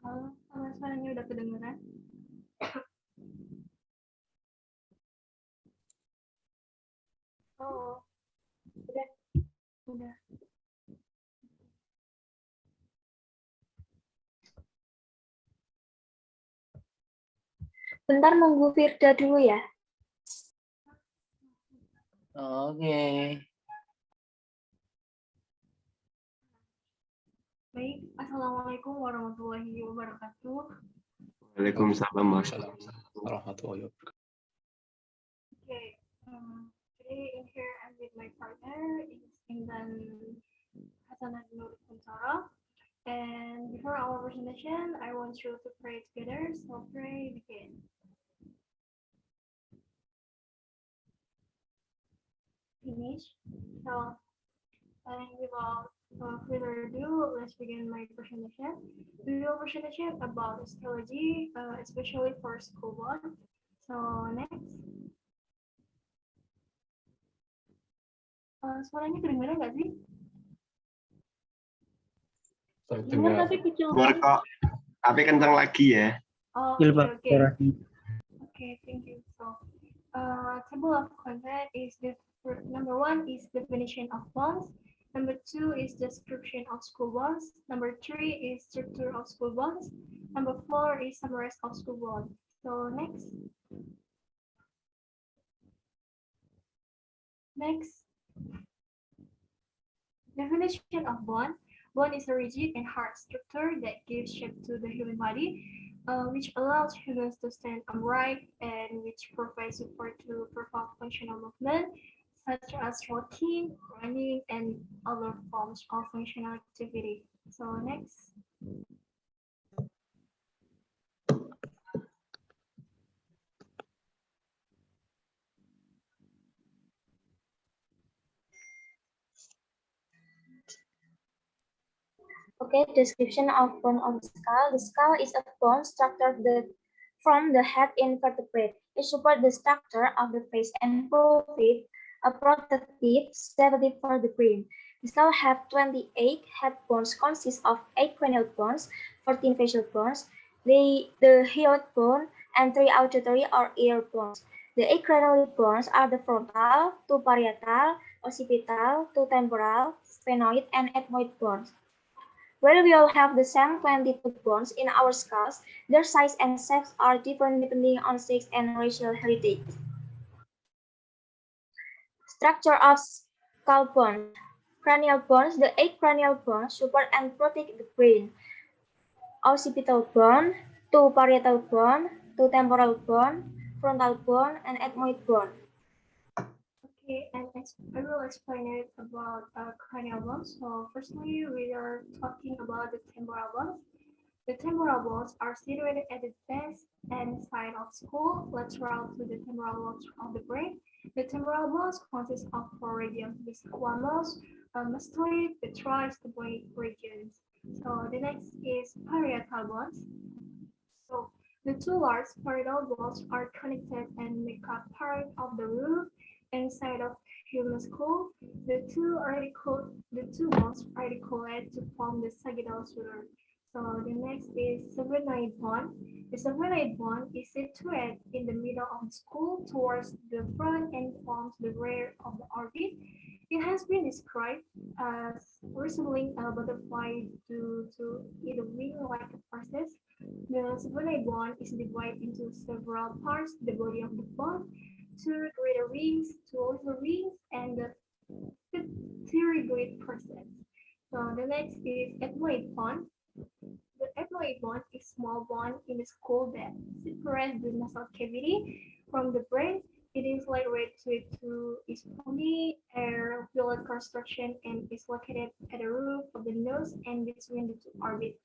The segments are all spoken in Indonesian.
Halo, suaranya udah kedengeran? Oh, udah. Bentar nunggu Firda dulu ya. Oke. Baik, Assalamualaikum warahmatullahi wabarakatuh. Waalaikumsalam Warahmatullahi wabarakatuh. Okay, today in here I'm with my partner, it's Intan Hasanah Nur Kuntara. And before our presentation, I want you to pray together. So pray begin. Finish. So, and without further ado, let's begin my presentation. We will presentation about astrology, especially for school one. So next. Suaranya kedengeran nggak sih? Dengar tapi kecil Keluar banget. kok, tapi kencang lagi ya. Oh, okay. Okay, thank you. So, table of content is the number one is definition of bonds. Number two is description of school bonds. Number three is structure of school bonds. Number four is summary of school bonds. So next. Next. Definition of bond. Bond is a rigid and hard structure that gives shape to the human body, which allows humans to stand upright and which provides support to perform functional movement, such as walking, running, and other forms of functional activity. So next. Okay, description of bone of the skull. The skull is a bone structure from the head in vertebrate. It supports the structure of the face and provides a protective stability for the brain. The skull has 28 head bones, consist of 8 cranial bones, 14 facial bones, the hyoid bone, and 3 auditory or ear bones. The 8 cranial bones are the frontal, 2 parietal, occipital, 2 temporal, sphenoid, and ethmoid bones. While we all have the same 22 bones in our skulls, their size and shapes are different depending on sex and racial heritage. Structure of skull bones. Cranial bones. The 8 cranial bones support and protect the brain. Occipital bone, 2 parietal bone, 2 temporal bone, frontal bone, and ethmoid bone. Okay, and I will explain it about cranial bones. So firstly, we are talking about the temporal bones. The temporal bones are situated at the base and side of skull, lateral to the temporal lobes of the brain. The temporal bones consist of 4 regions: the squamous, mastoid, the tricuspid regions. So the next is parietal bones. So the two large parietal bones are connected and make up part of the roof inside of human skull. The two bones articulate to form the sagittal suture. So the next is sphenoid bone. The sphenoid bone is situated in the middle of the skull towards the front and forms the rear of the orbit. It has been described as resembling a butterfly due to its wing-like process. The sphenoid bone is divided into several parts: the body of the bone, two greater wings, two little wings, and the pterygoid process. So the next is ethmoid bone. The ethmoid bone is small bone in the skull that separates the nasal cavity from the brain. It is lightweight to its bony air-filled construction and is located at the roof of the nose and between the two orbits.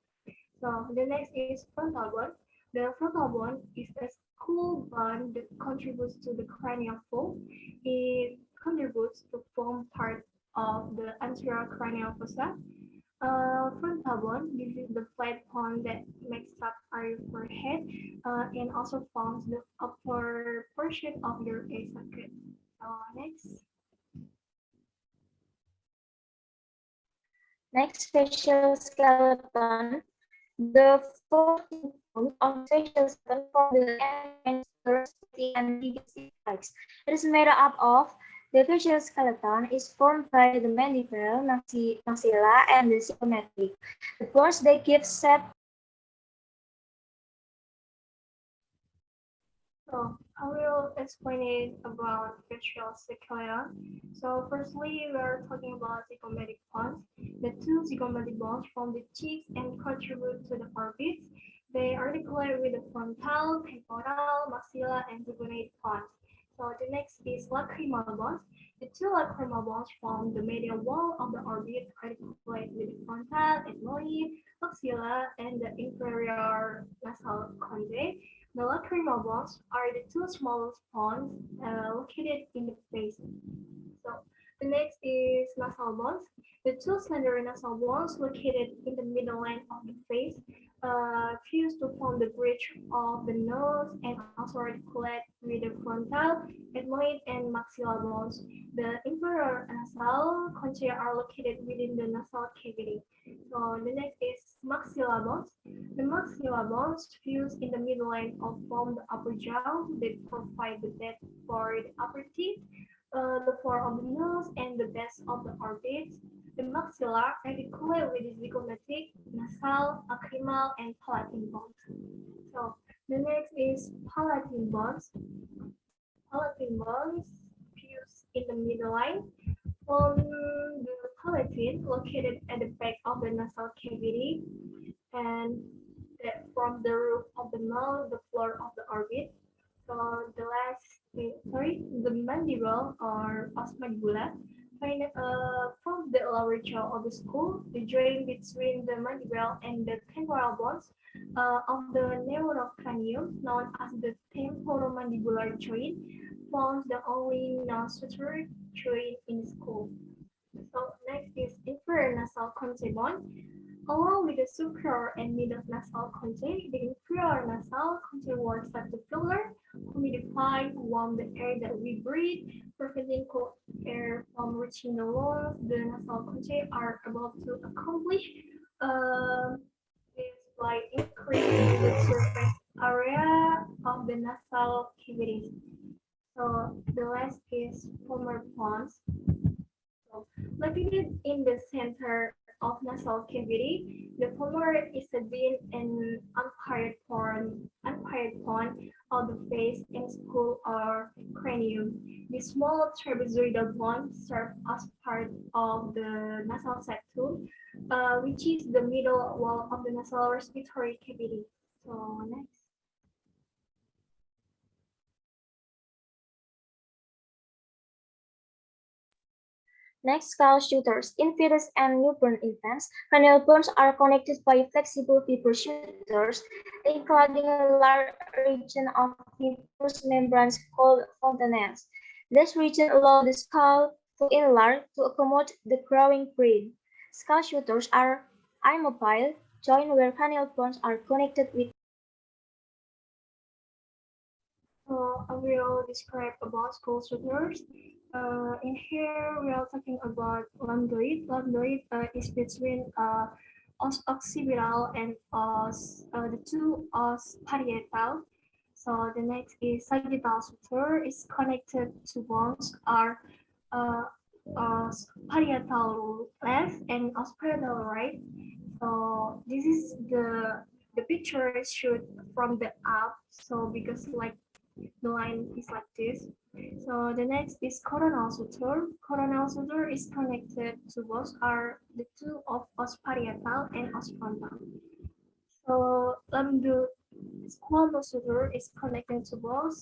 So the next is frontal bone. The frontal bone is a skull bone that contributes to the cranial fold. It contributes to form part of the anterior cranial fossa. Frontal bone, this is the flat bone that makes up our forehead and also forms the upper portion of your eye socket. Next. Next, facial skeleton. The 14 bones of the facial skeleton form the city and biggest spikes. It is made up of the facial skeleton is formed by the mandible, maxilla, and the zygomatic. The bones they give shape. So I will explain it about facial skeleton. So firstly, we are talking about zygomatic bones. The two zygomatic bones form the cheeks and contribute to the orbits. They articulate with the frontal, temporal, maxilla, and zygomatic bones. So the next is lacrimal bones. The two lacrimal bones form the medial wall of the orbit, articulate with the frontal, ethmoid, maxilla, and the inferior nasal conge. The lacrimal bones are the two smallest bones located in the face. So the next is nasal bones. The two slender nasal bones located in the middle line of the face fuse to form the bridge of the nose and also articulate with the frontal, ethmoid, and maxilla bones. The inferior nasal concha are located within the nasal cavity. So the next is maxilla bones. The maxilla bones fuse in the middle line of form the upper jaw. They provide the depth for the upper teeth, the floor of the nose, and the base of the orbits. The maxilla articulate with the zygomatic, nasal, lacrimal, and palatine bones. So the next is palatine bones. Palatine bones fuse in the middle line from the palatine located at the back of the nasal cavity and from the roof of the mouth, the floor of the orbit. So the the mandible or osmandibula from the lower jaw of the skull, the joint between the mandible and the temporal bones of the neurocranium, known as the temporomandibular joint, forms the only non-sutured joint in the skull. So next is inferior nasal conchae bone. Along with the superior and middle nasal conchae, the inferior nasal conchae works as the filter, humidify, warm the air that we breathe, preventing cold air from reaching the lungs. The nasal conchae are able to accomplish is by increasing the surface area of the nasal cavities. So the last is palmar bones. So located in the center of nasal cavity, the palmar is a thin and unpaired bone of the face and skull or cranium. The small trapezoidal bone serves as part of the nasal septum, which is the middle wall of the nasal respiratory cavity. So next. Next, skull shooters. In fetus and newborn infants, cranial bones are connected by flexible fibrous shooters, including a large region of fibrous membranes called fontanelles. This region allows the skull to enlarge to accommodate the growing brain. Skull shooters are immobile, joints where cranial bones are connected with. I will describe about skull shooters. In here, we are talking about lambdoid. Lambdoid is between os occipital and the two os parietal. So the next is sagittal suture is connected to bones are uh, os parietal left and os parietal right. So this is the picture is shoot from the up. So because like the line is like this. So the next is coronal suture. Coronal suture is connected to both are the two of os parietal and os frontal. So the squamous suture is connected to both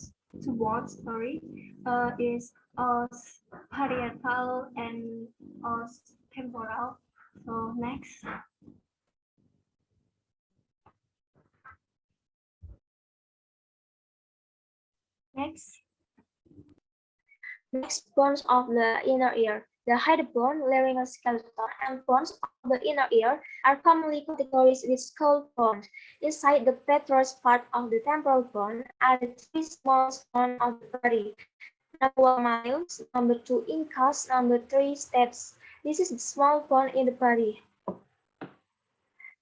is os parietal and os temporal. So next. Next, bones of the inner ear. The hide bone, laryngeal skeleton, and bones of the inner ear are commonly categorized with skull bones. Inside the petrous part of the temporal bone are the three smallest bones of the body. Number 1, malleus, number 2, incus, number 3, steps. This is the small bone in the body.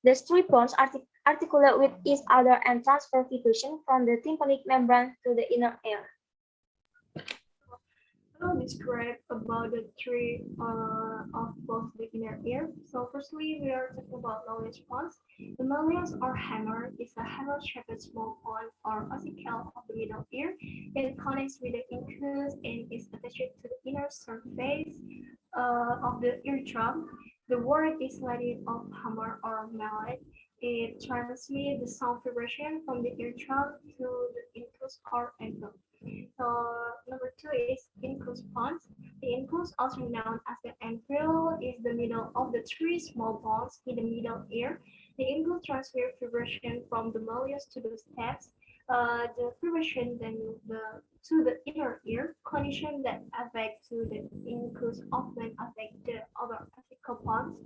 The three bones articulate with each other and transfer vibration from the tympanic membrane to the inner ear. I will describe about the three of both the inner ear. So firstly, we are talking about malleus pons. The malleus or hammer is a hammer-shaped small pon or ossicle of the middle ear. It connects with the incus and is attached to the inner surface of the eardrum. The word is Latin of hammer or mallet. It transmits the sound vibration from the eardrum to the incus or ankle. So number two is incus pons. The incus, also known as the ankle, is the middle of the three small bones in the middle ear. The incus transfers vibration from the malleus to the steps. The vibration then to the inner ear. Conditions that affect to the incus often affect the other apical pons.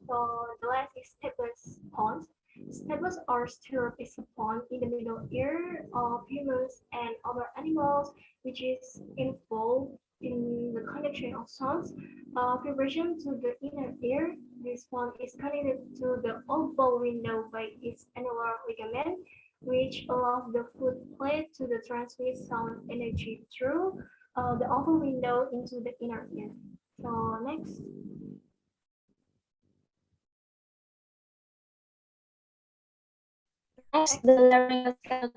So the last is stepless pons. Stepless or stirrup is a pond in the middle ear of humans and other animals, which is involved in the conduction of sounds. Vibration to the inner ear. This pond is connected to the oval window by its annular ligament, which allows the foot plate to the transmit sound energy through the oval window into the inner ear. So next. Next, the laryngeal skeleton.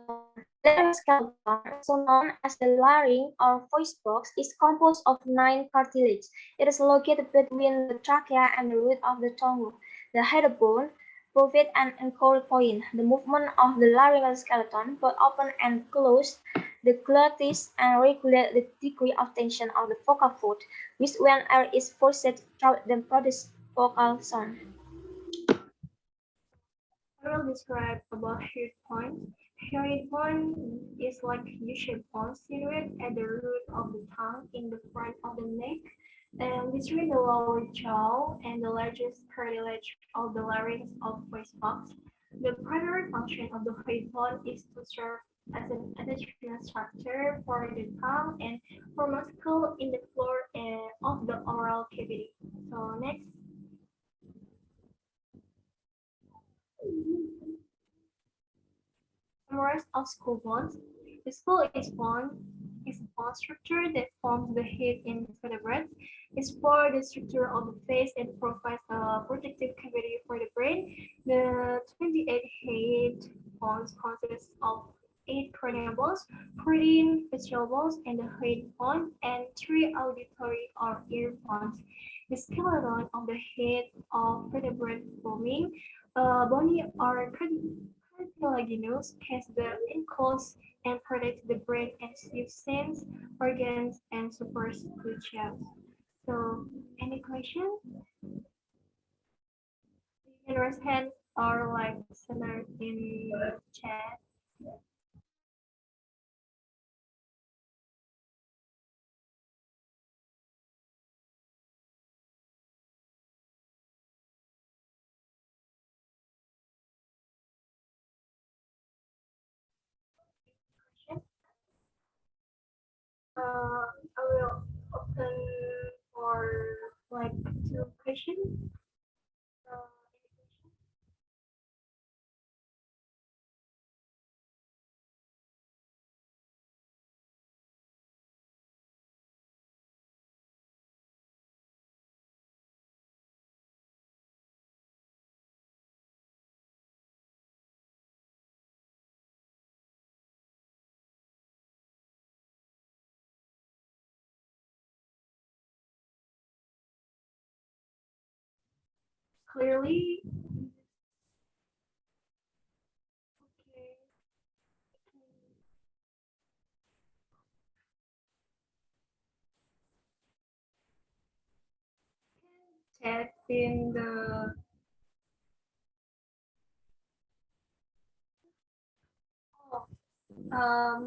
Laryngeal skeleton, also known as the larynx or voice box, is composed of 9 cartilage. It is located between the trachea and the root of the tongue, the head bone, pulpit, and anchor point. The movement of the laryngeal skeleton, both open and closed, the glottis, and regulate the degree of tension of the vocal fold, which when air is forced through them produce vocal sound. I will describe about head point. Head point is like U-shaped bone situated at the root of the tongue in the front of the neck and between the lower jaw and the largest cartilage of the larynx of voice box. The primary function of the head point is to serve as an attachment structure for the tongue and for muscle in the floor of the oral cavity. So next. Rest of skull bones. The skull is a bone structure that forms the head in vertebrates. It's for the structure of the face and provides a protective cavity for the brain. The 28 head bones consist of 8 cranial bones, 14 facial bones, and the head bone, and 3 auditory or ear bones. The skeleton of the head of vertebrate forming bony or cartilaginous has the ankles and protects the brain and sense organs and supports the chest. So, any question? You can raise hand or like center in the chat. I will open for like 2 questions. Any question? Clearly, okay. Chat in the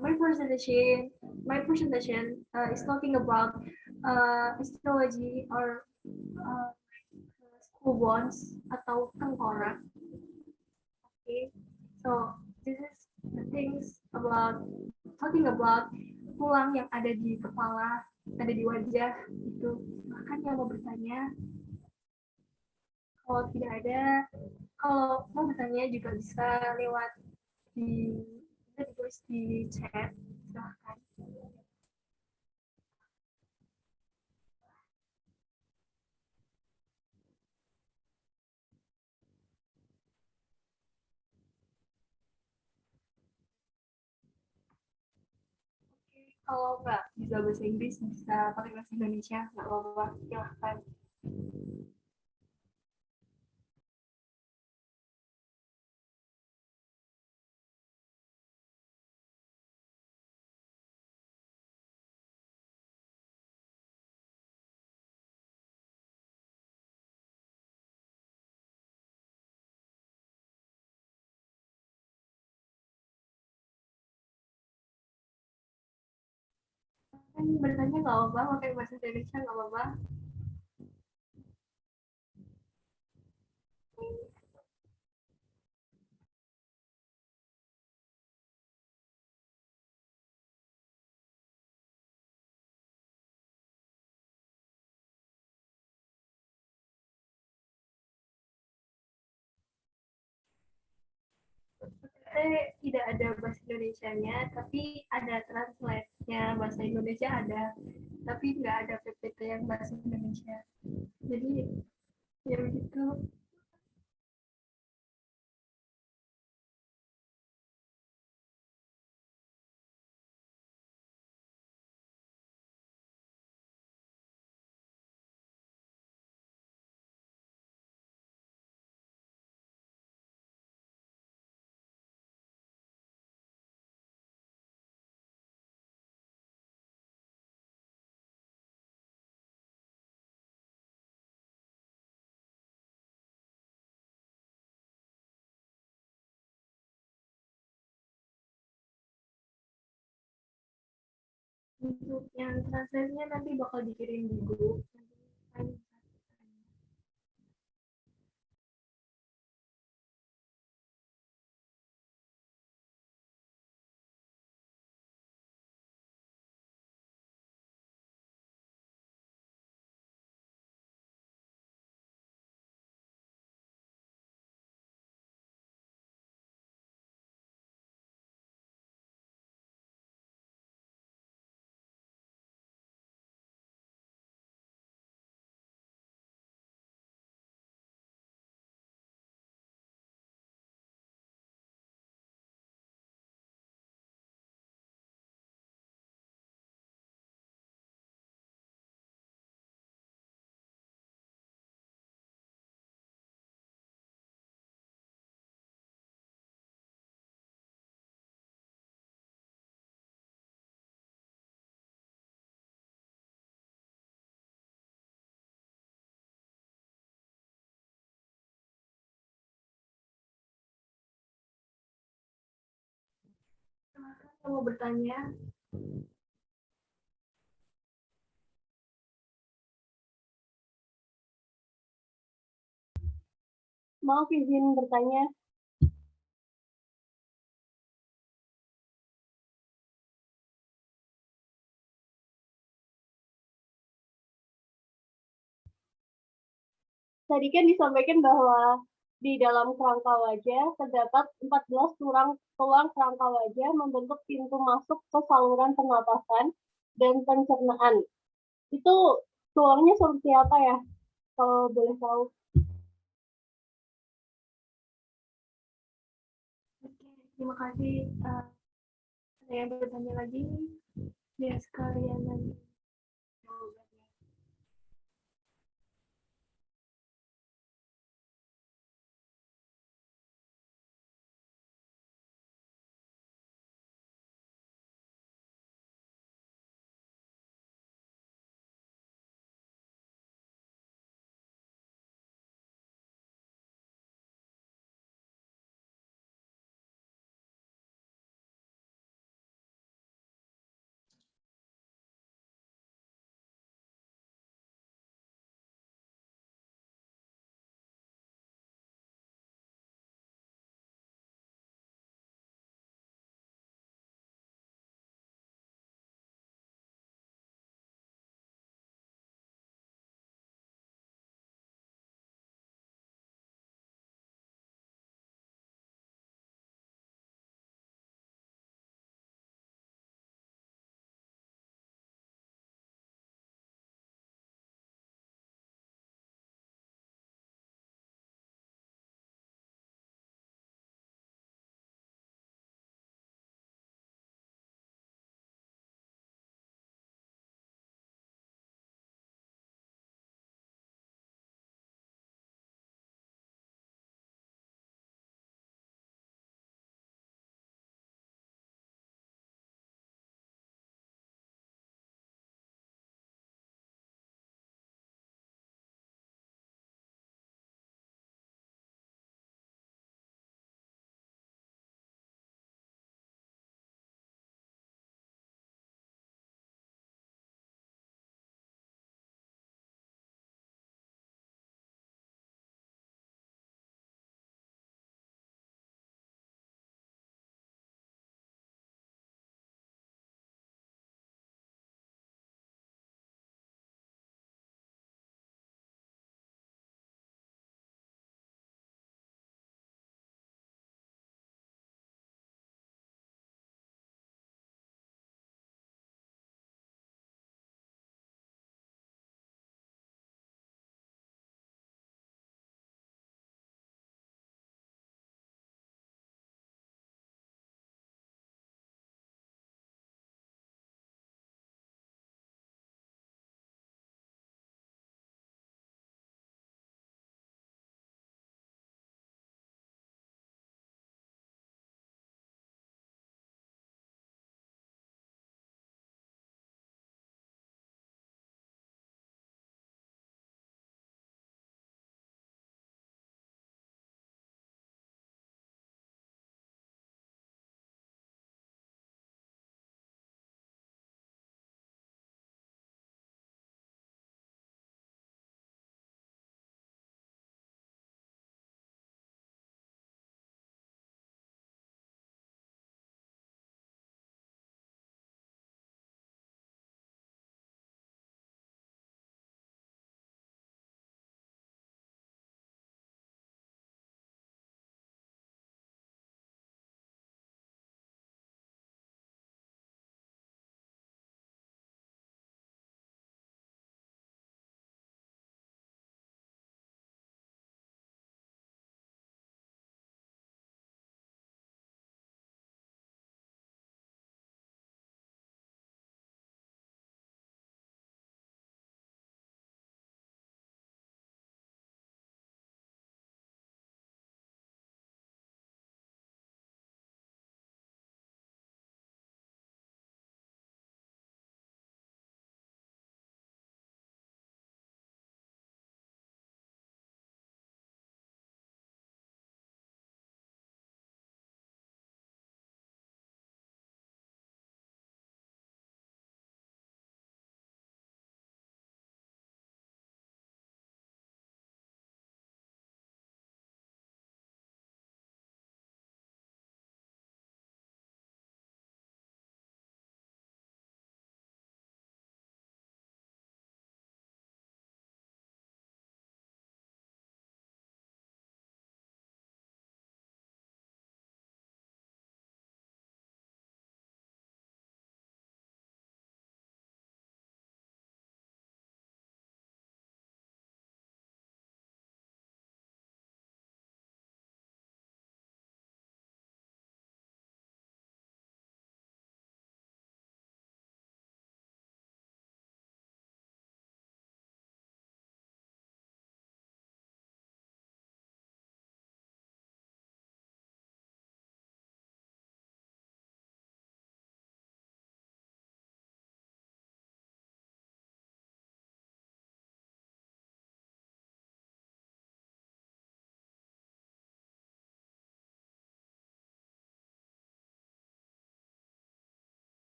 my presentation is talking about histology or uh, school bonds atau tengkorak. Okay, so this is the things about talking about tulang yang ada di kepala, ada di wajah itu. Bahkan yang mau bertanya, kalau tidak ada, Kalau mau bertanya juga bisa lewat di bisa ditulis di chat, silahkan. Kalau nggak bisa bahasa Inggris, bisa pakai bahasa Indonesia, nggak apa-apa, silahkan. Kan bertanya nggak apa-apa, pakai bahasa Indonesia nggak apa-apa. Tidak ada bahasa Indonesianya, tapi ada translate-nya bahasa Indonesia ada, tapi nggak ada PPT yang bahasa Indonesia. Jadi ya begitu. Untuk yang translate-nya nanti bakal dikirim di grup. Nanti silakan mau bertanya. Maaf izin bertanya. Tadi kan disampaikan bahwa di dalam kerangka wajah terdapat 14 tulang kerangka wajah membentuk pintu masuk ke saluran pernapasan dan pencernaan. Itu tulangnya seperti apa ya? Kalau boleh tahu. Oke, terima kasih. Ada yang bertanya lagi? Biar sekalian nanti jawabannya.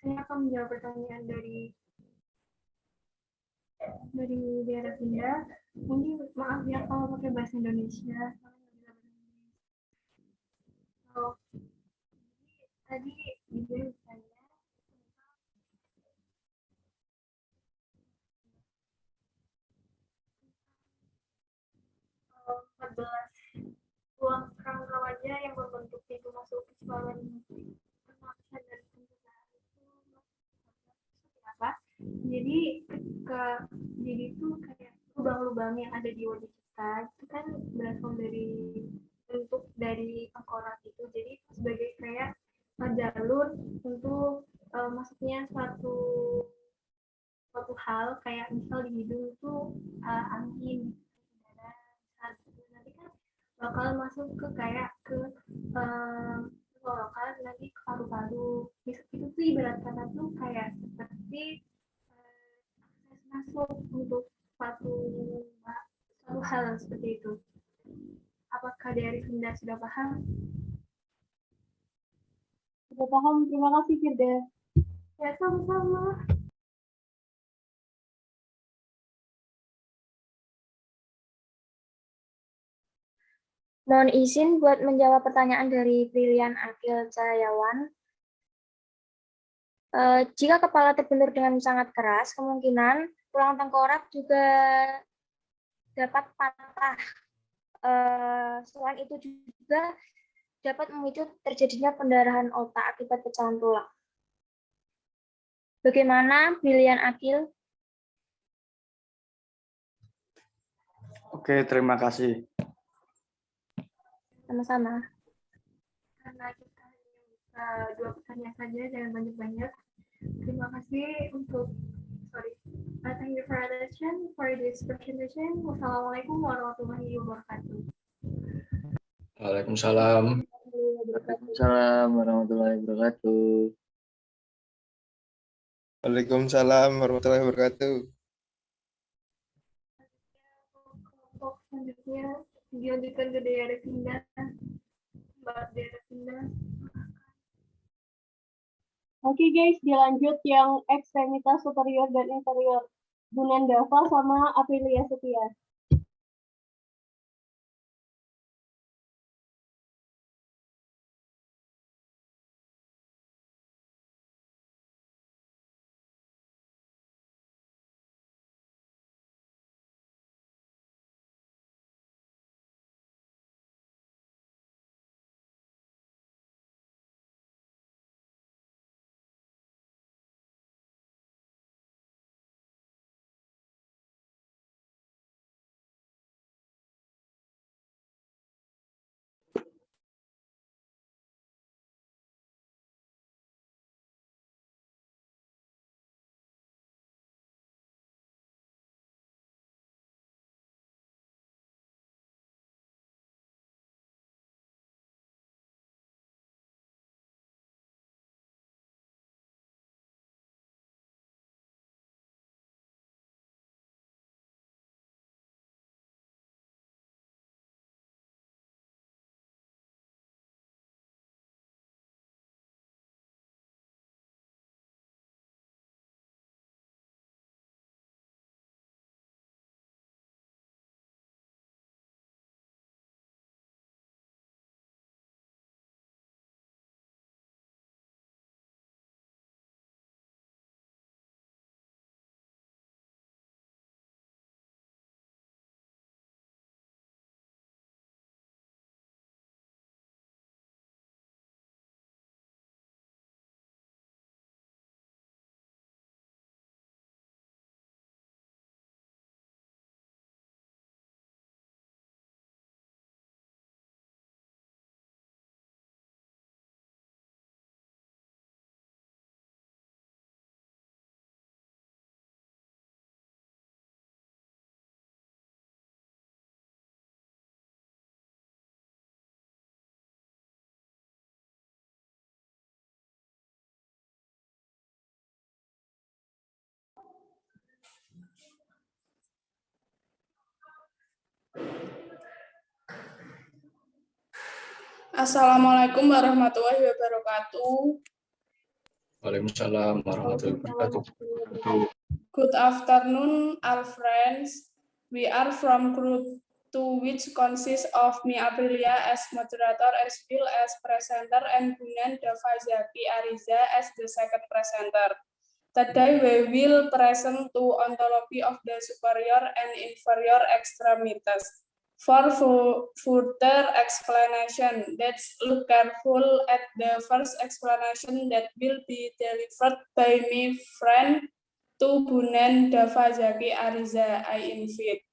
saya akan menjawab pertanyaan dari daerah pindah. Mungkin maaf ya kalau pakai bahasa Indonesia. So, tadi ibu bertanya tentang 14 ruang kerangka wajah yang membentuk pintu masuk keseluruhan pernapasan dan pencernaan itu seperti apa? Jadi jadi itu kayak lubang-lubang yang ada di wajah kita itu kan berasal dari bentuk dari tengkorak itu. Jadi sebagai kayak jalur untuk masuknya suatu hal kayak misal di hidung itu angin udara nanti kan bakal masuk ke kayak ke tenggorokan nanti ke paru-paru itu tuh ibarat kata tuh kayak seperti akses masuk untuk suatu hal seperti itu. Apakah dari Sunda sudah paham? Sudah paham, terima kasih Firda. Ya sama-sama. Mohon izin buat menjawab pertanyaan dari Brilian Akil Cahayawan. Jika kepala terbentur dengan sangat keras, kemungkinan tulang tengkorak juga dapat patah. Selain itu juga dapat memicu terjadinya pendarahan otak akibat pecahan tulang. Bagaimana, Brilian Akil? Oke, terima kasih. Sama-sama. Karena kita hanya bisa 2 pertanyaan saja, jangan banyak-banyak. Terima kasih untuk thank you for attention for this presentation. Wassalamualaikum warahmatullahi wabarakatuh. Waalaikumsalam. Waalaikumsalam warahmatullahi wabarakatuh. Waalaikumsalam warahmatullahi wabarakatuh. Kelompok selanjutnya dilanjutkan ke daerah pindah. Mbak daerah pindah. Oke guys, dilanjut yang ekstremitas superior dan inferior. Gunandava sama Aprilia Setia. Assalamualaikum warahmatullahi wabarakatuh. Waalaikumsalam warahmatullahi wabarakatuh. Good afternoon, all friends. We are from group 2, which consists of me, Aprilia, as moderator, as well as presenter, and Bunen Davazaki Ariza as the second presenter. Today we will present to ontology of the superior and inferior extremities. For further explanation, let's look careful at the first explanation that will be delivered by me friend to Bunen Davazaki Ariza. I invite.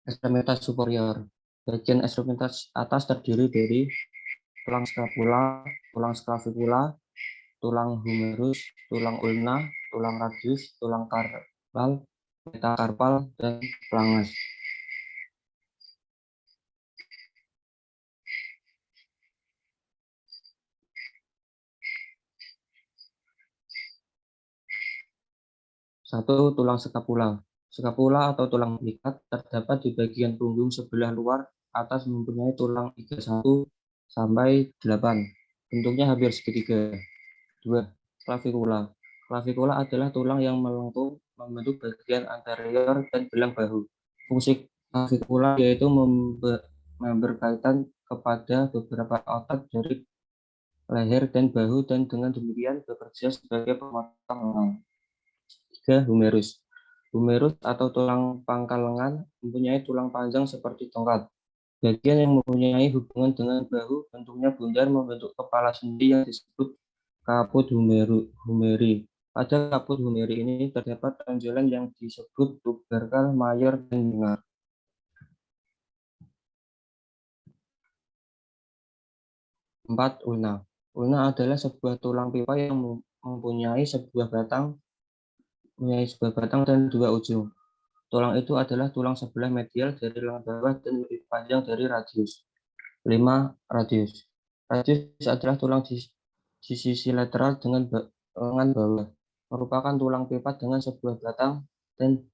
Ekstremitas superior. Bagian ekstremitas atas terdiri dari tulang scapula, tulang scapula, tulang humerus, tulang ulna, tulang radius, tulang karpal, metakarpal, dan flanges. Satu, tulang skapula. Skapula atau tulang belikat terdapat di bagian punggung sebelah luar atas, mempunyai tulang iga 1 sampai 8. Bentuknya hampir segitiga. 2. Clavikula. Clavikula adalah tulang yang melengkung membentuk bagian anterior dan belang bahu. Fungsi clavikula yaitu berkaitan kepada beberapa otot dari leher dan bahu, dan dengan demikian bekerja sebagai pemotong lengan. 3. Humerus. Humerus atau tulang pangkal lengan mempunyai tulang panjang seperti tongkat. Bagian yang mempunyai hubungan dengan bahu bentuknya bundar membentuk kepala sendi yang disebut kaput humeri. Pada kaput humeri ini terdapat tonjolan yang disebut tubercle mayor dan minor. 4. Ulna. Ulna adalah sebuah tulang pipa yang mempunyai sebuah batang dan 2 ujung. Tulang itu adalah tulang sebelah medial dari lengan bawah dan lebih panjang dari radius. 5. Radius. Radius adalah tulang di sisi lateral dengan lengan bawah. Merupakan tulang pipa dengan sebuah batang dan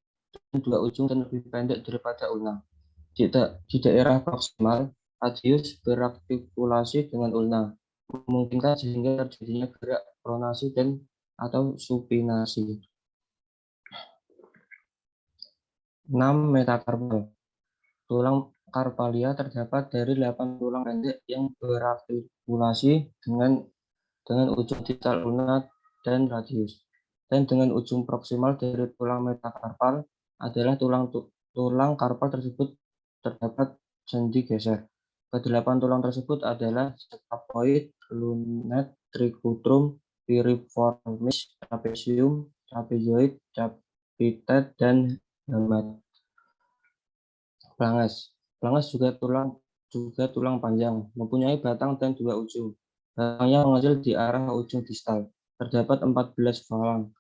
2 ujung dan lebih pendek daripada ulna. Di daerah proksimal, radius berartikulasi dengan ulna, memungkinkan sehingga terjadinya gerak pronasi dan atau supinasi. 6. Metakarpal. Tulang karpalia terdapat dari 8 tulang pendek yang berartikulasi dengan ujung distal ulna dan radius, dan dengan ujung proksimal dari tulang metakarpal adalah tulang karpal tersebut terdapat sendi geser. Kedelapan tulang tersebut adalah scapuloid, lunate, tricutrum, piriformis, trapezium, trapezoid, capitet, dan hamat. Flanges. Flanges juga tulang panjang, mempunyai batang dan 2 ujung. Batangnya mengecil di arah ujung distal. Terdapat 14 falang,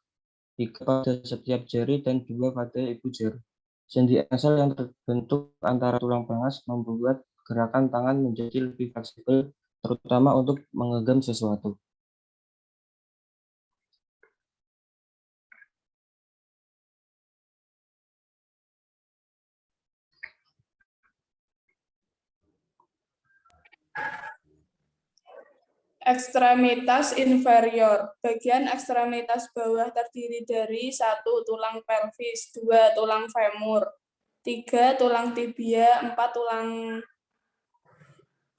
3 pada setiap jari dan 2 pada ibu jari. Sendi engsel yang terbentuk antara tulang flanges membuat gerakan tangan menjadi lebih fleksibel, terutama untuk menggenggam sesuatu. Ekstremitas inferior. Bagian ekstremitas bawah terdiri dari 1. Tulang pelvis, 2. Tulang femur, 3. Tulang tibia, 4. Tulang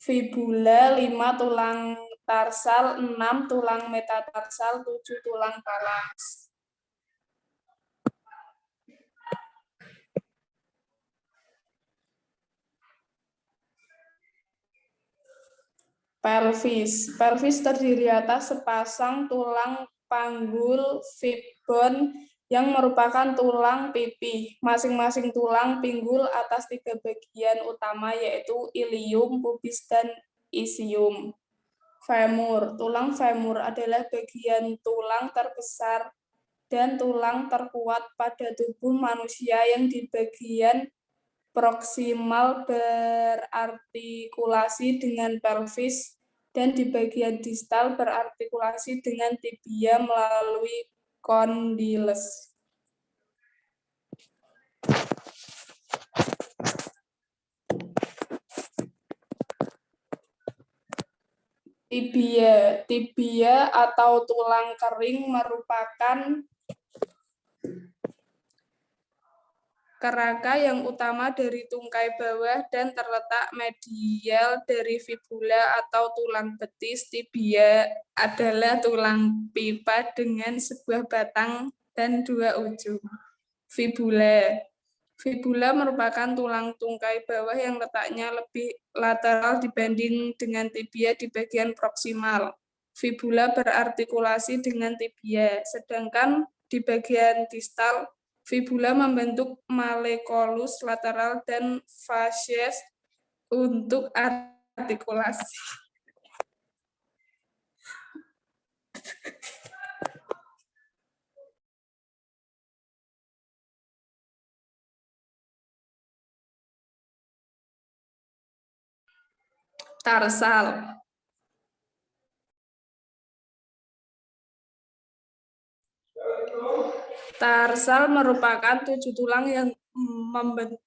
fibula, 5. Tulang tarsal, 6. Tulang metatarsal, 7. Tulang falanks. Pelvis. Pelvis terdiri atas sepasang tulang panggul fibon yang merupakan tulang pipih. Masing-masing tulang pinggul atas 3 bagian utama yaitu ilium, pubis, dan isium. Femur. Tulang femur adalah bagian tulang terbesar dan tulang terkuat pada tubuh manusia yang di bagian proksimal berartikulasi dengan pelvis dan di bagian distal berartikulasi dengan tibia melalui kondiles. Tibia atau tulang kering merupakan kerangka yang utama dari tungkai bawah dan terletak medial dari fibula atau tulang betis. Tibia adalah tulang pipa dengan sebuah batang dan 2 ujung. Fibula. Fibula merupakan tulang tungkai bawah yang letaknya lebih lateral dibanding dengan tibia di bagian proksimal. Fibula berartikulasi dengan tibia, sedangkan di bagian distal fibula membentuk malleolus lateral dan facies untuk artikulasi. Tarsal. Tarsal merupakan 7 tulang yang membentuk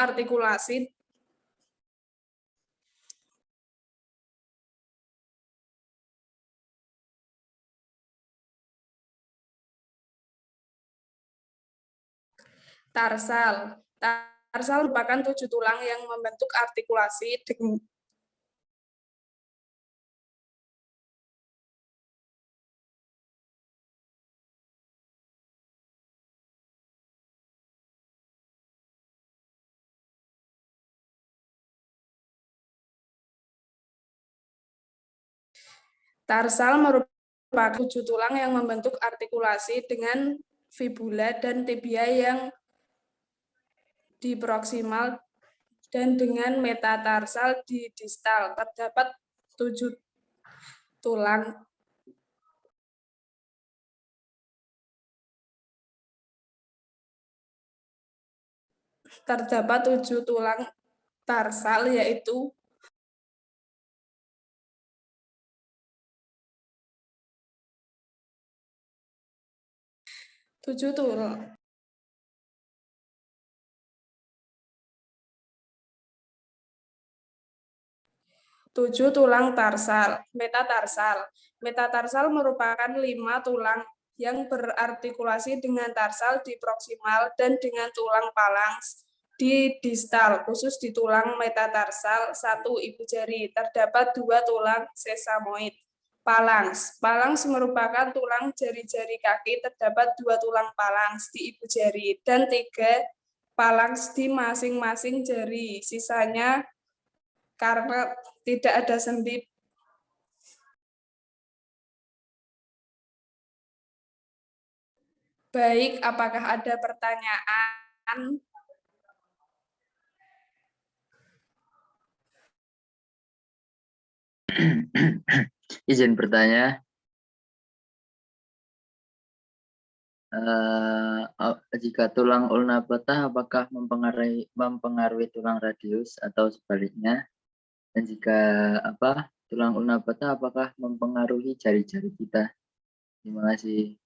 artikulasi tarsal. Tarsal merupakan 7 tulang yang membentuk artikulasi dengan tarsal merupakan 7 tulang yang membentuk artikulasi dengan fibula dan tibia yang di proksimal dan dengan metatarsal di distal. Terdapat 7 tulang tarsal yaitu tujuh tulang tarsal. Metatarsal. Metatarsal merupakan 5 tulang yang berartikulasi dengan tarsal di proksimal dan dengan tulang falanks di distal. Khusus di tulang metatarsal 1 ibu jari. Terdapat 2 tulang sesamoid. Falanks. Falanks merupakan tulang jari-jari kaki. Terdapat 2 tulang falanks di ibu jari dan 3 falanks di masing-masing jari. Sisanya karena tidak ada sendi. Baik, apakah ada pertanyaan? Izin bertanya. Jika tulang ulna patah, apakah mempengaruhi tulang radius atau sebaliknya? Dan jika tulang ulna patah, apakah mempengaruhi jari-jari kita? Terima kasih.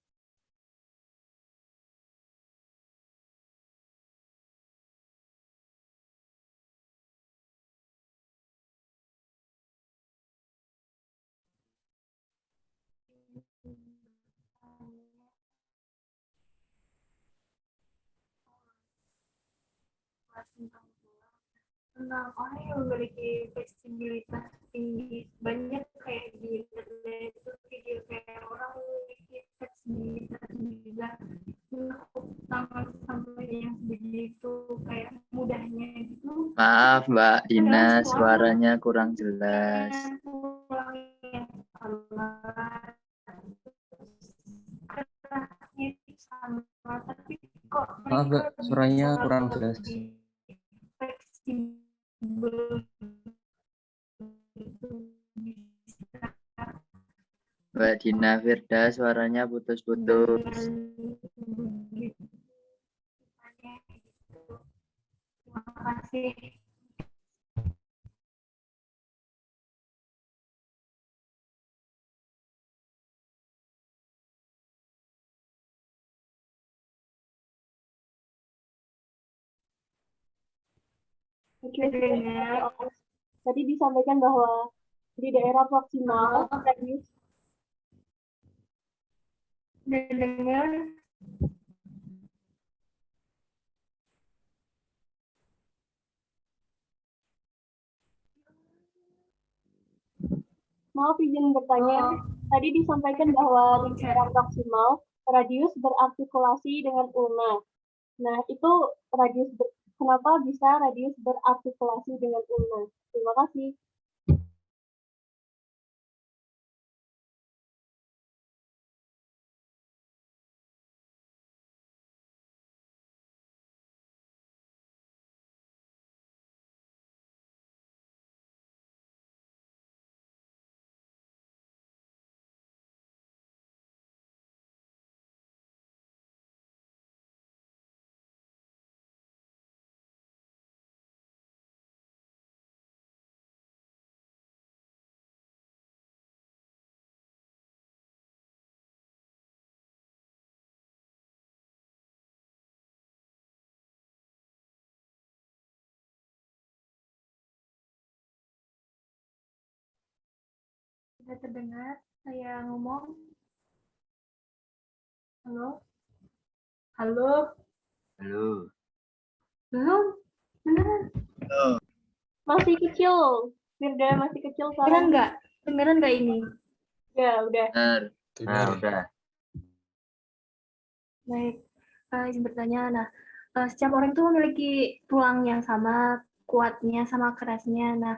Tentang orang yang memiliki fleksibilitas tinggi, banyak kayak di internet itu video kayak orang memiliki fleksibilitas juga menekuk tangan sampai yang begitu kayak mudahnya gitu. Maaf Mbak Dina, Padahal suaranya kurang jelas. dengan tulang yang sama, kerasnya itu sama, tapi kok Maaf, Mbak, mereka suaranya bisa kurang jelas. lebih fleksibel gitu, bisa Mbak Dina Firda, suaranya putus-putus. dengan begitu. Terima kasih. Oke, Dengar. tadi disampaikan bahwa di daerah proksimal radius Dengar. maaf izin bertanya. Tadi disampaikan bahwa di daerah proksimal radius berartikulasi dengan ulna. Nah, itu kenapa bisa radius berartikulasi dengan ulna? Terima kasih. Sudah terdengar saya ngomong? Halo? Halo? Halo. Belum? Beneran? Masih kecil. Firda masih kecil Beneran suaranya. nggak? Beneran nggak ini? Ya, udah. Benar. Dengar. Nah, udah. Baik. Izin bertanya. Nah, setiap orang itu memiliki tulang yang sama, kuatnya sama kerasnya. Nah,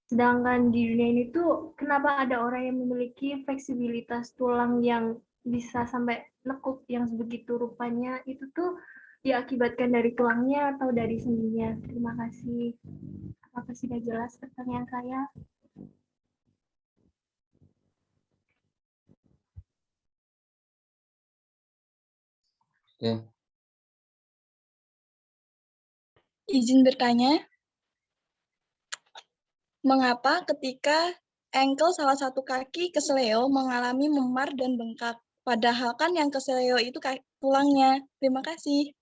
sedangkan di dunia ini tuh kenapa ada orang yang memiliki fleksibilitas tulang yang bisa sampai lekuk yang sebegitu rupanya, itu tuh diakibatkan dari tulangnya atau dari sendinya? Terima kasih. Apakah sudah jelas pertanyaan saya? Oke. Izin bertanya, mengapa ketika ankle salah satu kaki kesleo mengalami memar dan bengkak, padahal kan yang kesleo itu tulangnya? Terima kasih.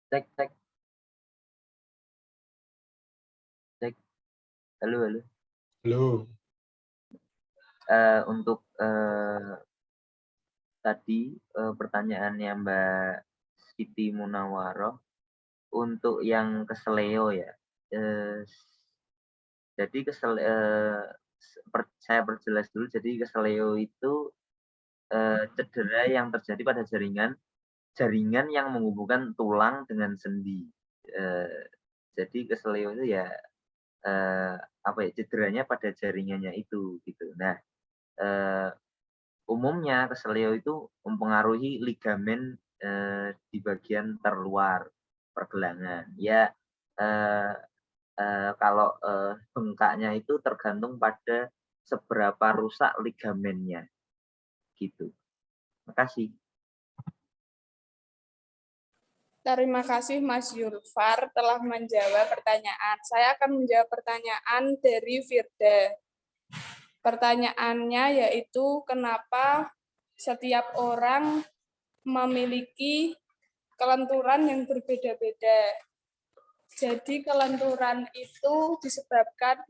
Cek, cek, cek. Halo, halo. Halo. Untuk tadi pertanyaannya Mbak Siti Munawaroh, untuk yang keseleo ya. Jadi saya perjelas dulu. Jadi keseleo itu cedera yang terjadi pada jaringan yang menghubungkan tulang dengan sendi. Jadi keseleo itu ya cederanya pada jaringannya itu gitu. Nah, umumnya keseleo itu mempengaruhi ligamen di bagian terluar pergelangan. Ya, kalau bengkaknya itu tergantung pada seberapa rusak ligamennya, gitu. Makasih. Terima kasih Mas Yulfar telah menjawab pertanyaan. Saya akan menjawab pertanyaan dari Firda. Pertanyaannya yaitu kenapa setiap orang memiliki kelenturan yang berbeda-beda. Jadi kelenturan itu disebabkan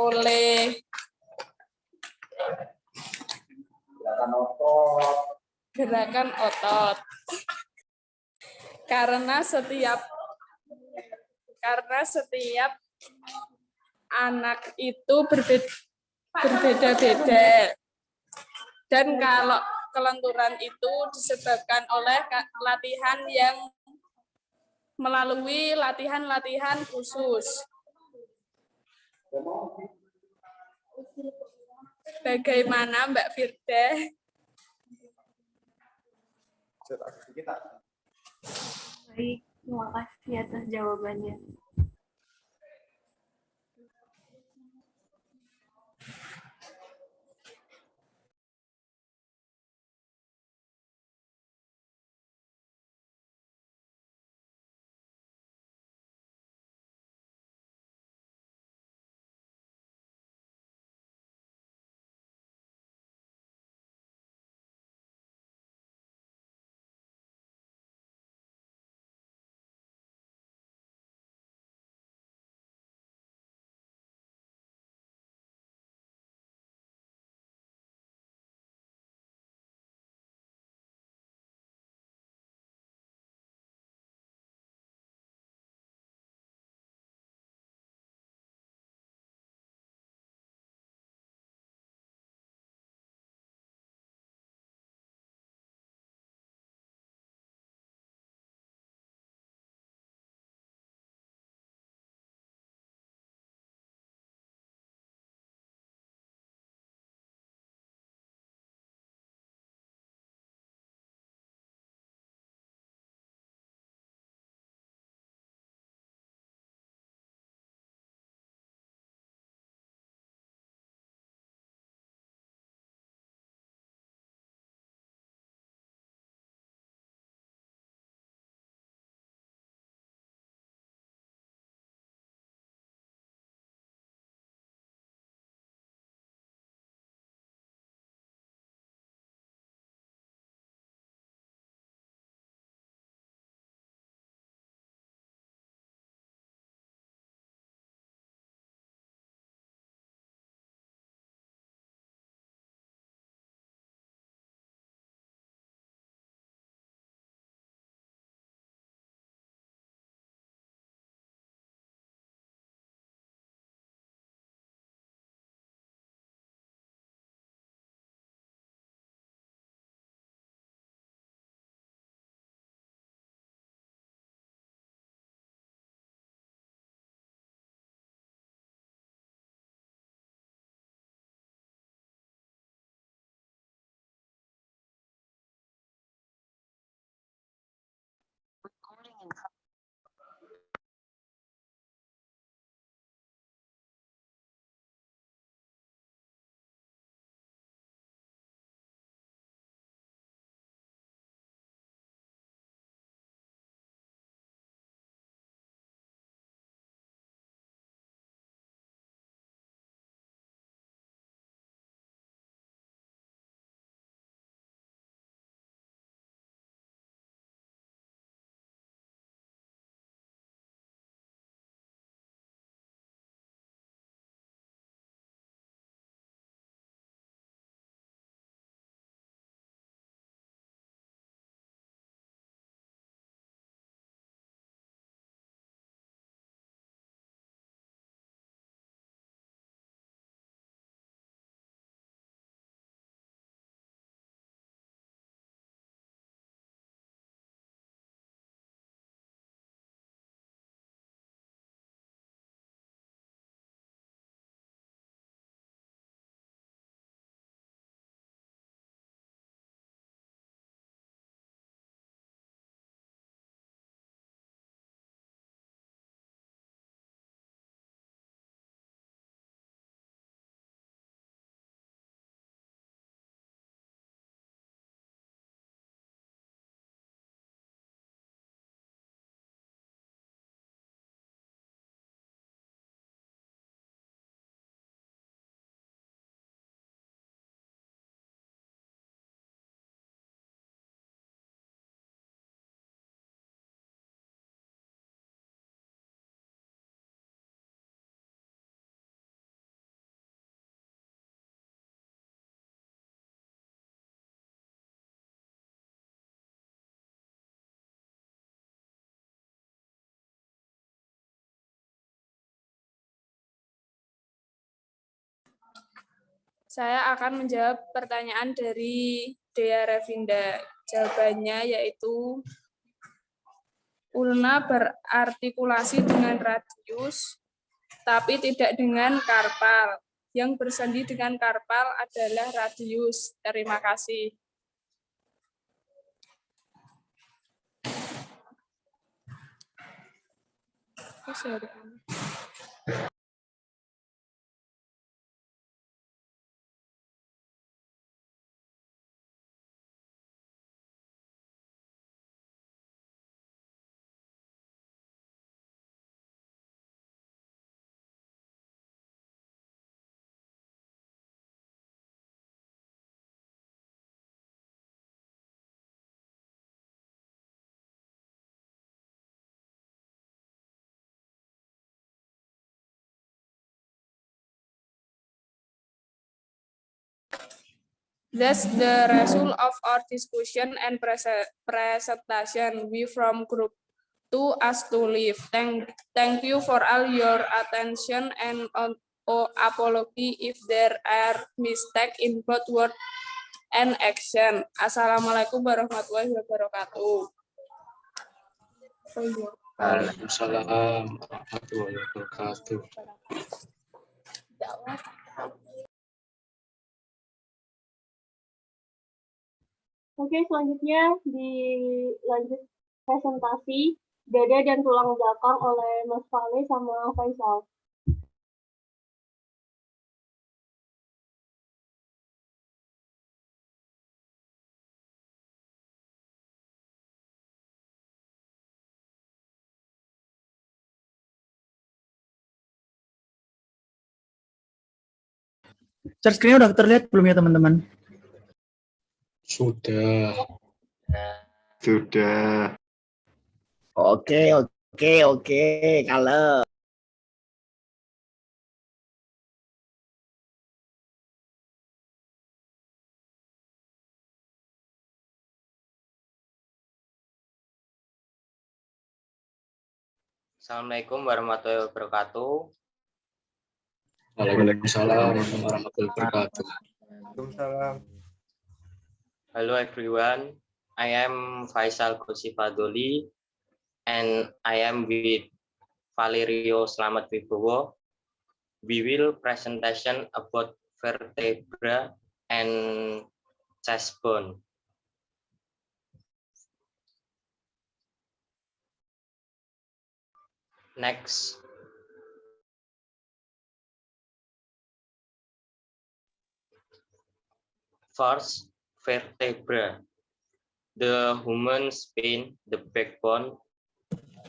oleh gerakan otot. Karena setiap anak itu berbeda-beda. Dan kalau kelenturan itu disebabkan oleh latihan yang melalui latihan-latihan khusus. Bagaimana Mbak Firda? Baik, terima kasih atas jawabannya. Saya akan menjawab pertanyaan dari Dea Revinda. Jawabannya yaitu ulna berartikulasi dengan radius, tapi tidak dengan karpal. Yang bersendi dengan karpal adalah radius. Terima kasih. That's the result of our discussion and presentation. We from group 2 asked to leave. Thank you for all your attention and apology if there are mistakes in both word and action. Assalamualaikum warahmatullahi wabarakatuh. Waalaikumsalam warahmatullahi wabarakatuh. Oke, selanjutnya dilanjut presentasi dada dan tulang belakang oleh Mas Fale sama Faisal. Share screen-nya udah terlihat belum ya teman-teman? Sudah. Sudah. Oke. Kalau Assalamualaikum warahmatullahi wabarakatuh. Waalaikumsalam warahmatullahi wabarakatuh. Waalaikumsalam. Hello everyone, I am Faisal Gosifadoli and I am with Valerio Slamet Wibowo. We will presentation about vertebra and chest bone. Next. First, vertebra. The human spine, the backbone,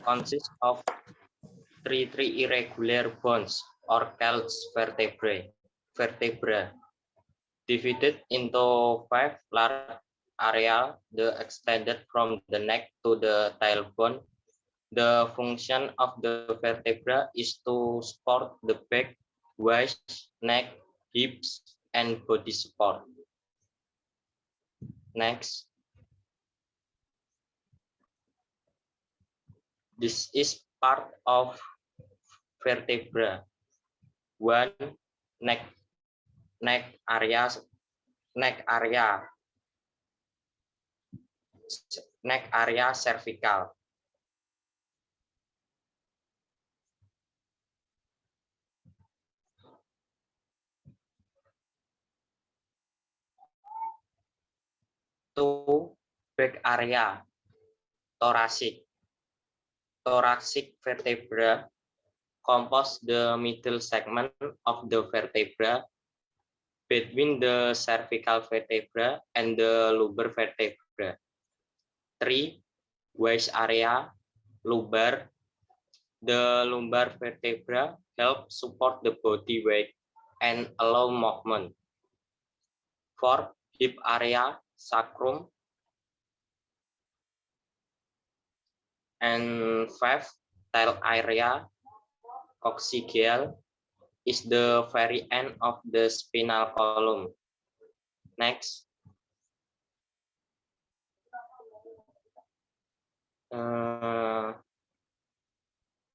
consists of three irregular bones or called vertebrae. Divided into 5 large areas, the extended from the neck to the tailbone. The function of the vertebra is to support the back, waist, neck, hips, and body support. Next. This is part of vertebra. 1. Neck area cervical. 2. Back area thoracic. Thoracic vertebra compose the middle segment of the vertebra between the cervical vertebra and the lumbar vertebra. 3. Waist area lumbar. The lumbar vertebra help support the body weight and allow movement. 4. Hip area sacrum. And 5. Tail area coccygeal is the very end of the spinal column. Next.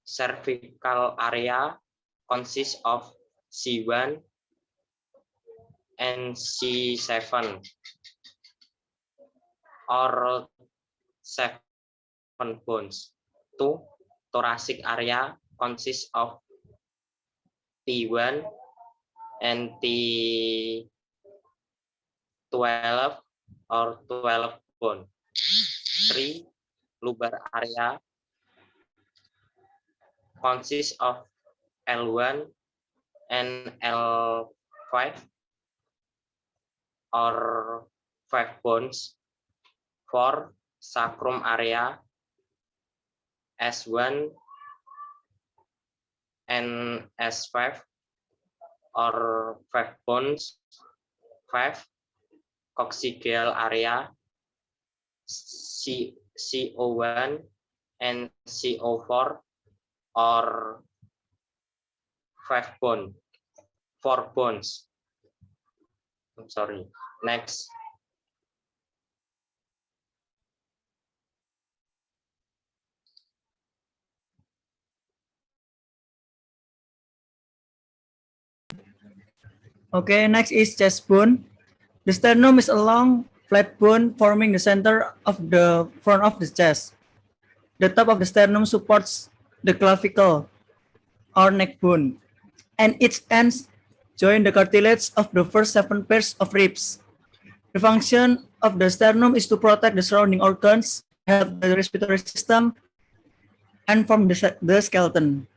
Cervical area consists of C1 and C7 or 7 bones. 2. Thoracic area consists of T1 and T12 or 12 bone. 3. Lumbar area consists of L1 and L5 or 5 bones. 4. Sacrum area S1 and S5 or 5 bones. 5. Coccygeal area CO1 and CO4 or 4 bones. I'm sorry. Next. Okay, next is chest bone. The sternum is a long, flat bone forming the center of the front of the chest. The top of the sternum supports the clavicle or neck bone, and its ends join the cartilage of the first 7 pairs of ribs. The function of the sternum is to protect the surrounding organs, help the respiratory system, and form the skeleton.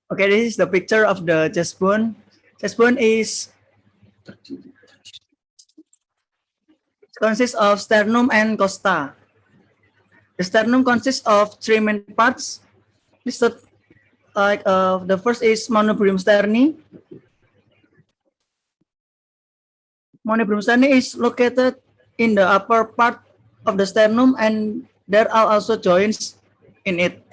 Okay, this is the picture of the chest bone. Chest bone consists of sternum and costa. The sternum consists of 3 main parts. Listed the first is Monobrium sterni. Monobrium sterni is located in the upper part of the sternum, and there are also joints in it.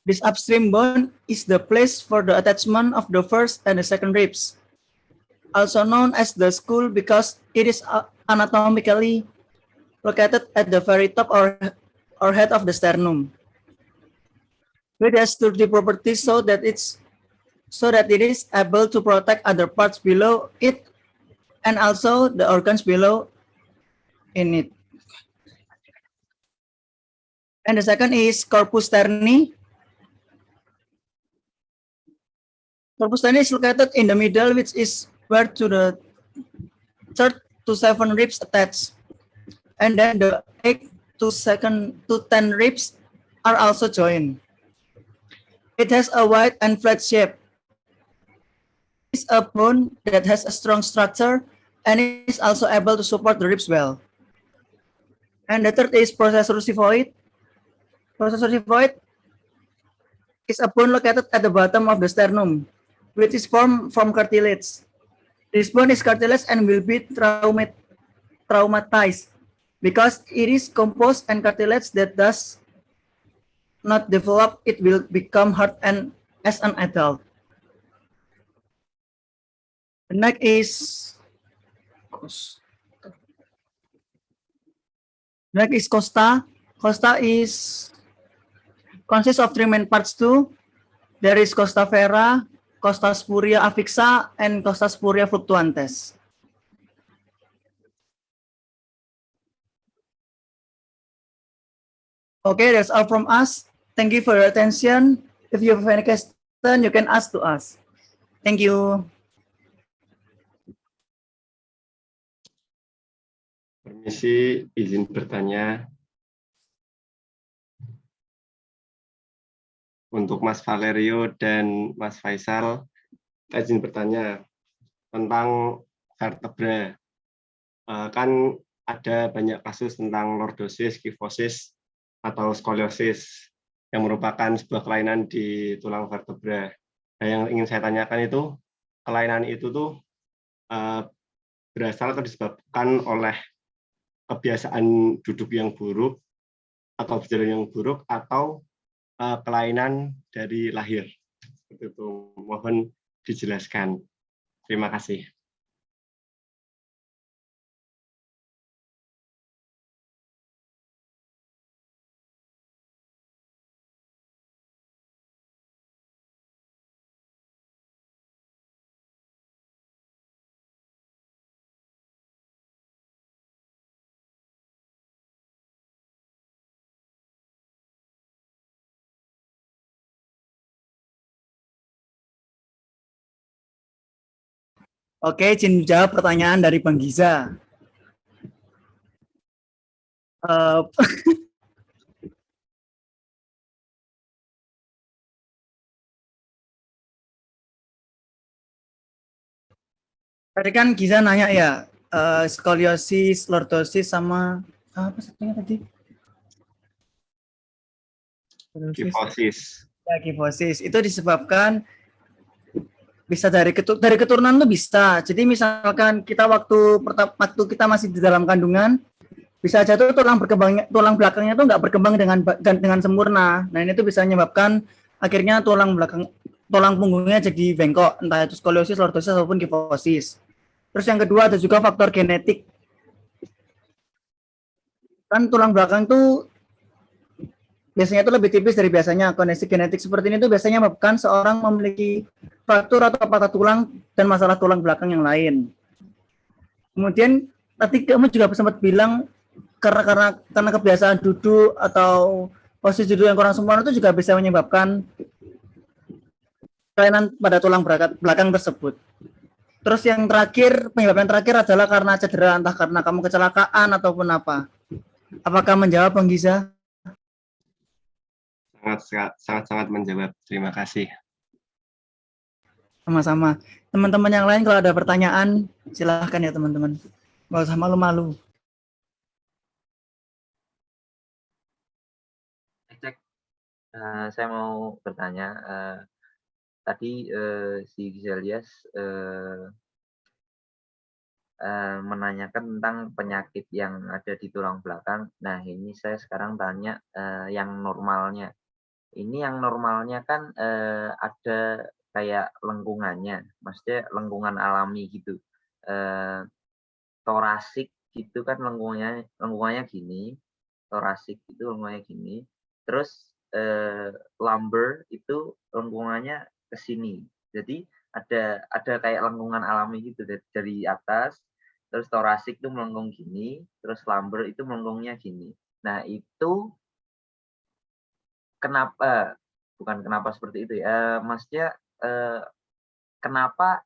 This upstream bone is the place for the attachment of the first and the second ribs, also known as the skull because it is anatomically located at the very top or head of the sternum. It has sturdy properties so that it is able to protect other parts below it and also the organs below in it. And the second is corpus sterni. Corpus sterni is located in the middle, which is where to the 3rd to 7 ribs attach, and then the 8 to 10 ribs are also joined. It has a wide and flat shape. It's a bone that has a strong structure and is also able to support the ribs well. And the third is processor xiphoid. Processor xiphoid is a bone located at the bottom of the sternum, which is formed from cartilage. This bone is cartilage and will be traumatized because it is composed and cartilage that does not develop. It will become hard and as an adult. The next is costa. Costa consists of 3 main parts too. There is costa vera, costa spuria affixa, and costa spuria fluctuantes. Okay, that's all from us. Thank you for your attention. If you have any question, you can ask to us. Thank you. Permisi, izin bertanya. Untuk Mas Valerio dan Mas Faisal, saya izin bertanya tentang vertebra. Kan ada banyak kasus tentang lordosis, kifosis, atau skoliosis yang merupakan sebuah kelainan di tulang vertebra. Nah, yang ingin saya tanyakan itu, kelainan itu tuh berasal atau disebabkan oleh kebiasaan duduk yang buruk atau berjalan yang buruk atau kelainan dari lahir. Seperti itu. Mohon dijelaskan. Terima kasih. Oke, izin jawab pertanyaan dari Bang Giza. Eh, Tadi kan Giza nanya ya, skoliosis, lordosis, sama apa satunya tadi? Kifosis. Ya, kifosis. Itu disebabkan bisa dari keturunan tuh bisa. Jadi misalkan kita waktu kita masih di dalam kandungan, bisa aja tuh tulang belakangnya tuh nggak berkembang dengan sempurna. Nah, ini tuh bisa menyebabkan akhirnya tulang punggungnya jadi bengkok, entah itu skoliosis, lordosis ataupun kifosis. Terus yang kedua ada juga faktor genetik. Kan tulang belakang tuh biasanya itu lebih tipis dari biasanya. Kondisi genetik seperti ini tuh biasanya menyebabkan seorang memiliki fraktur atau patah tulang dan masalah tulang belakang yang lain. Kemudian tadi kamu juga sempat bilang karena kebiasaan duduk atau posisi duduk yang kurang sempurna itu juga bisa menyebabkan kelainan pada tulang belakang tersebut. Terus yang terakhir, penyebab yang terakhir adalah karena cedera, entah karena kamu kecelakaan ataupun apa. Apakah menjawab, Bang Giza? Sangat menjawab. Terima kasih. Sama-sama. Teman-teman yang lain kalau ada pertanyaan, silahkan ya teman-teman. Nggak usah malu-malu. Saya mau bertanya. Tadi si Giselias menanyakan tentang penyakit yang ada di tulang belakang. Nah, ini saya sekarang tanya yang normalnya. Ini yang normalnya kan ada kayak lengkungannya, maksudnya lengkungan alami gitu. Torasik gitu kan lengkungannya gini, torasik itu lengkungannya gini. Terus lumbar itu lengkungannya ke sini. Jadi ada kayak lengkungan alami gitu dari atas, terus torasik itu melengkung gini, terus lumbar itu melengkungnya gini. Nah, itu bukan kenapa seperti itu ya, maksudnya kenapa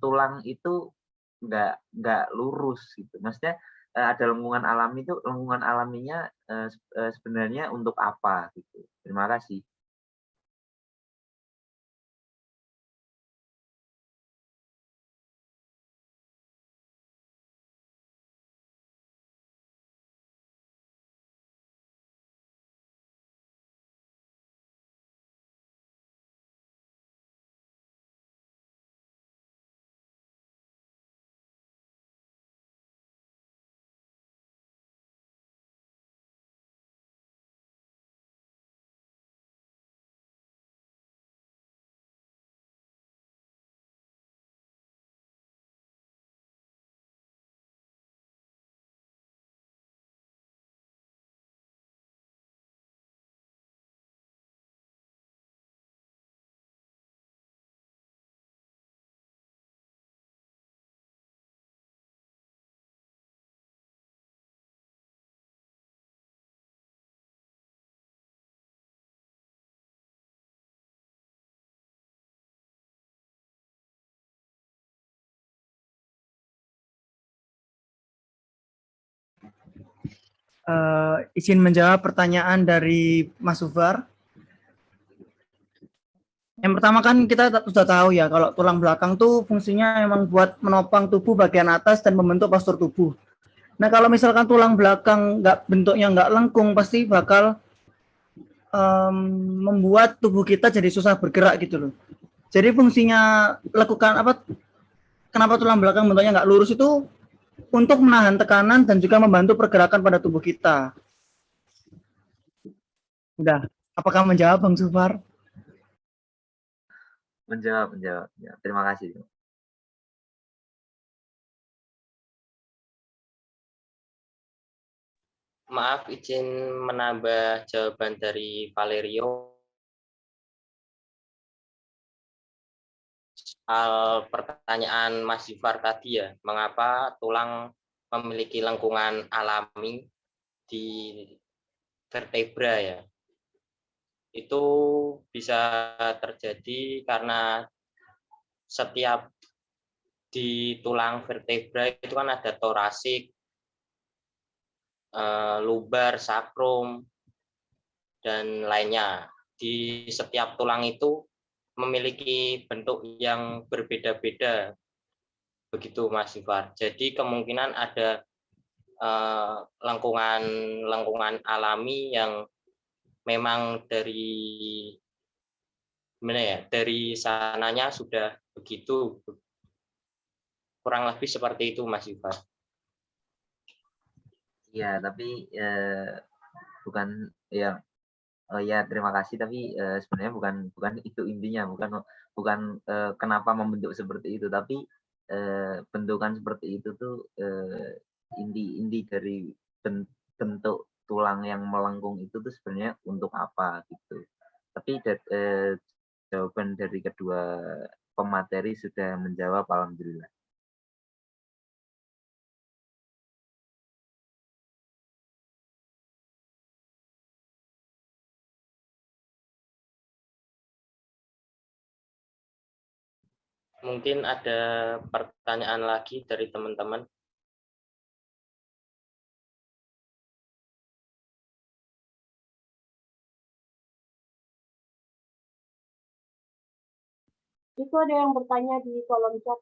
tulang itu nggak lurus gitu, maksudnya ada lengkungan alami, itu lengkungan alaminya sebenarnya untuk apa gitu. Terima kasih. Izin menjawab pertanyaan dari Mas Sufar. Yang pertama kan kita sudah tahu ya kalau tulang belakang tuh fungsinya emang buat menopang tubuh bagian atas dan membentuk postur tubuh. Nah, kalau misalkan tulang belakang bentuknya nggak lengkung, pasti bakal membuat tubuh kita jadi susah bergerak gitu loh. Jadi fungsinya kenapa tulang belakang bentuknya nggak lurus itu untuk menahan tekanan dan juga membantu pergerakan pada tubuh kita. Udah, apakah menjawab, Bang Sufar? Menjawab. Terima kasih. Maaf, izin menambah jawaban dari Valerio. Soal pertanyaan Mas Zufar tadi ya, mengapa tulang memiliki lengkungan alami di vertebra ya? Itu bisa terjadi karena setiap di tulang vertebra itu kan ada torasik, lumbar, sakrum, dan lainnya. Di setiap tulang itu memiliki bentuk yang berbeda-beda. Begitu Mas Ifar. Jadi kemungkinan ada lengkungan alami yang memang dari sananya sudah begitu. Kurang lebih seperti itu Mas Ifar. Ya, tapi bukan ya. Oh ya, terima kasih. Tapi sebenarnya bukan itu intinya, bukan kenapa membentuk seperti itu, tapi bentukan seperti itu tuh inti dari bentuk tulang yang melengkung itu tuh sebenarnya untuk apa gitu. Tapi jawaban dari kedua pemateri sudah menjawab, alhamdulillah. Mungkin ada pertanyaan lagi dari teman-teman. Itu ada yang bertanya di kolom chat.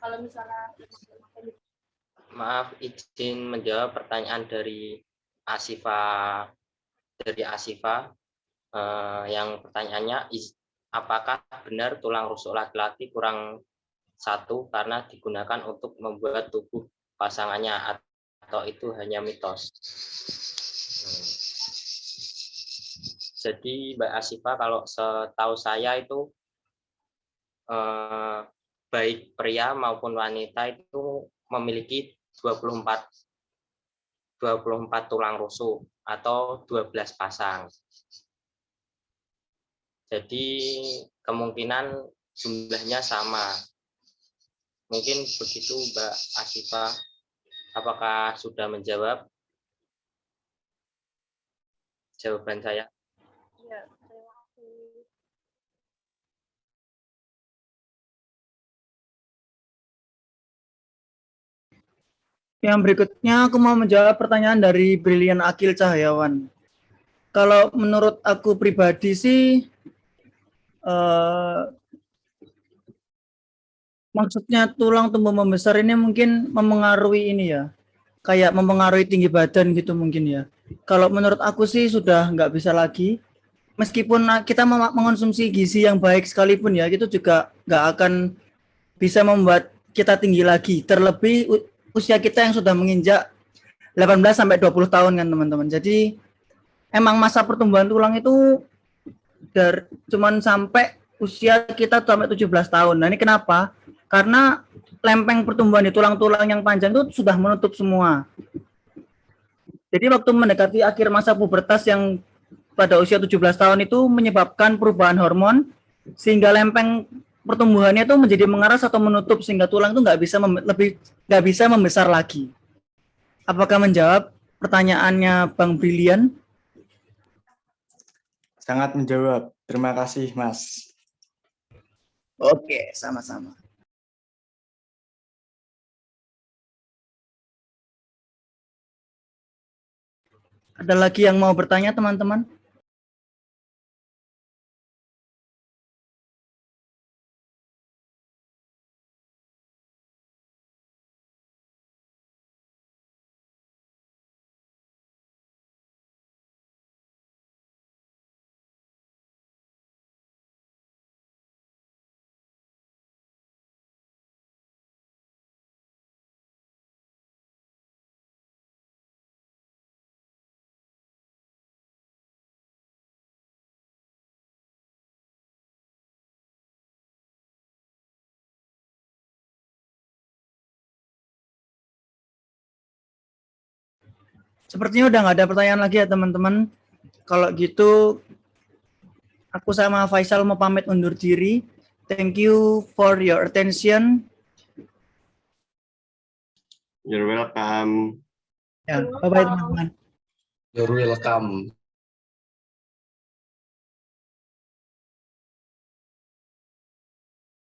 Kalau misalnya Maaf, izin menjawab pertanyaan dari Asifa. Yang pertanyaannya, apakah benar tulang rusuk laki-laki kurang 1 karena digunakan untuk membuat tubuh pasangannya, atau itu hanya mitos? Jadi Mbak Asifa, kalau setahu saya itu baik pria maupun wanita itu memiliki 24 tulang rusuk atau 12 pasang. Jadi kemungkinan jumlahnya sama. Mungkin begitu Mbak Asifa. Apakah sudah menjawab jawaban saya? Ya, terima kasih. Yang berikutnya aku mau menjawab pertanyaan dari Brilian Akil Cahyawan. Kalau menurut aku pribadi sih, maksudnya tulang tumbuh membesar ini mungkin memengaruhi ini ya, kayak memengaruhi tinggi badan gitu mungkin ya. Kalau menurut aku sih sudah nggak bisa lagi. Meskipun kita mengonsumsi gizi yang baik sekalipun ya, itu juga nggak akan bisa membuat kita tinggi lagi. Terlebih usia kita yang sudah menginjak 18 sampai 20 tahun kan teman-teman. Jadi emang masa pertumbuhan tulang itu cuman sampai usia kita sampai 17 tahun. Nah ini kenapa? Karena lempeng pertumbuhan di tulang-tulang yang panjang itu sudah menutup semua. Jadi waktu mendekati akhir masa pubertas yang pada usia 17 tahun itu menyebabkan perubahan hormon sehingga lempeng pertumbuhannya itu menjadi mengeras atau menutup sehingga tulang itu nggak bisa membesar lagi. Apakah menjawab pertanyaannya Bang Brilian? sangat menjawab. Terima kasih, Mas. Oke, sama-sama. Ada lagi yang mau bertanya, teman-teman? Sepertinya udah nggak ada pertanyaan lagi ya, teman-teman. Kalau gitu, aku sama Faisal mau pamit undur diri. Thank you for your attention. You're welcome. Ya, bye-bye teman-teman. You're welcome.